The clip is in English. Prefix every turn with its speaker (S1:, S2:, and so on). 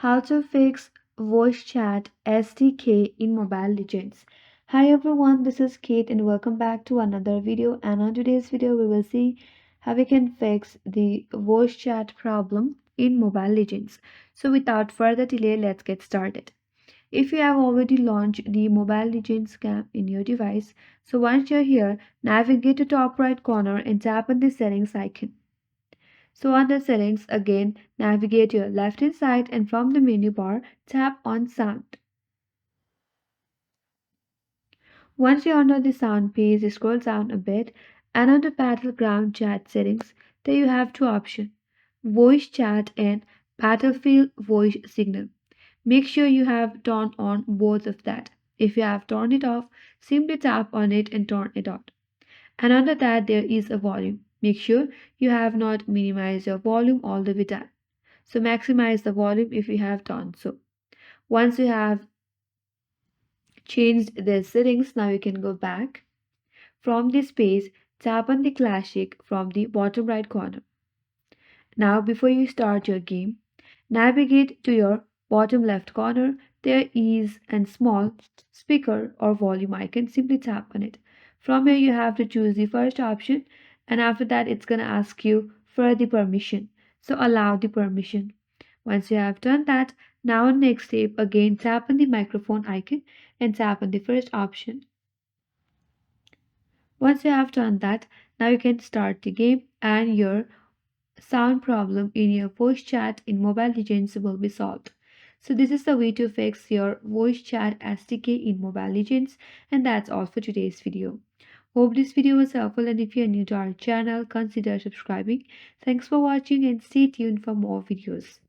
S1: How to fix voice chat SDK in Mobile Legends. Hi everyone, this is Kate and welcome back to another video. And on today's video, we will see how we can fix the voice chat problem in Mobile Legends. So without further delay, let's get started. If you have already launched the Mobile Legends app in your device, so once you're here, navigate to top right corner and tap on the settings icon. So under settings, again, navigate to your left hand side and from the menu bar, tap on sound. Once you're under the sound page, scroll down a bit and under battleground chat settings, there you have two options, voice chat and battlefield voice signal. Make sure you have turned on both of that. If you have turned it off, simply tap on it and turn it on. And under that there is a volume. Make sure you have not minimized your volume all the way down. So maximize the volume if you have done so. Once you have changed the settings, now you can go back. From this page, tap on the classic from the bottom right corner. Now before you start your game, navigate to your bottom left corner. There is a small speaker or volume icon. Simply tap on it. From here you have to choose the first option and after that it's going to ask you for the permission. So allow the permission. Once you have done that, now on next step again tap on the microphone icon and tap on the first option. Once you have done that, now you can start the game and your sound problem in your voice chat in Mobile Legends will be solved. So this is the way to fix your voice chat SDK in Mobile Legends, and that's all for today's video. Hope this video was helpful, and if you're new to our channel, consider subscribing. Thanks for watching and stay tuned for more videos.